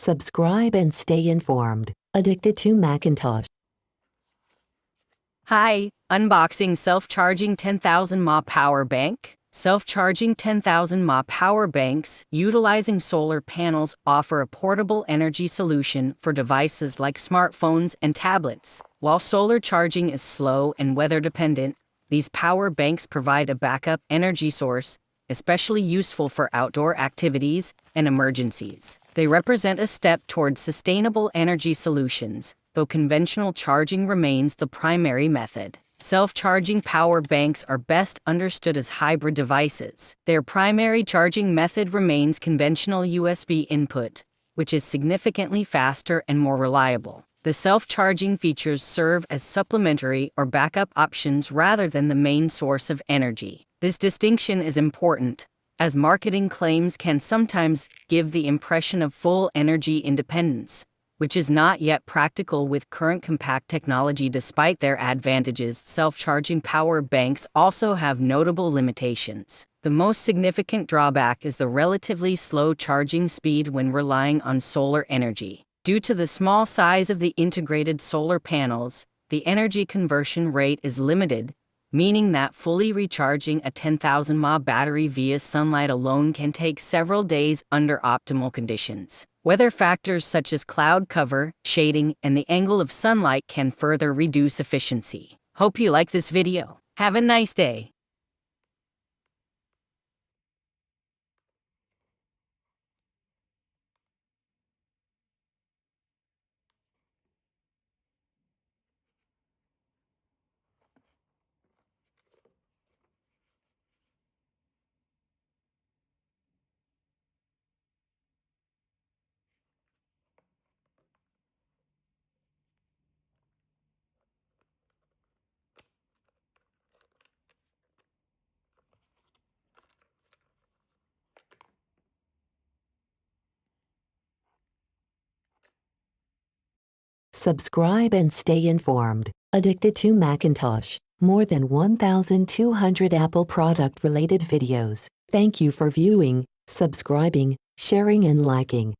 Subscribe and stay informed. Addicted to Macintosh. Hi, unboxing self-charging 10,000 mAh power bank. Self-charging 10,000 mAh power banks utilizing solar panels offer a portable energy solution for devices like smartphones and tablets. While solar charging is slow and weather-dependent, these power banks provide a backup energy source, especially useful for outdoor activities and emergencies. They represent a step towards sustainable energy solutions, though conventional charging remains the primary method. Self-charging power banks are best understood as hybrid devices. Their primary charging method remains conventional USB input, which is significantly faster and more reliable. The self-charging features serve as supplementary or backup options rather than the main source of energy. This distinction is important, as marketing claims can sometimes give the impression of full energy independence, which is not yet practical with current compact technology. Despite their advantages, self-charging power banks also have notable limitations. The most significant drawback is the relatively slow charging speed when relying on solar energy. Due to the small size of the integrated solar panels, the energy conversion rate is limited, meaning that fully recharging a 10,000 mAh battery via sunlight alone can take several days under optimal conditions. Weather factors such as cloud cover, shading, and the angle of sunlight can further reduce efficiency. Hope you like this video. Have a nice day. Subscribe and stay informed. Addicted to Macintosh. More than 1,200 Apple product-related videos. Thank you for viewing, subscribing, sharing and liking.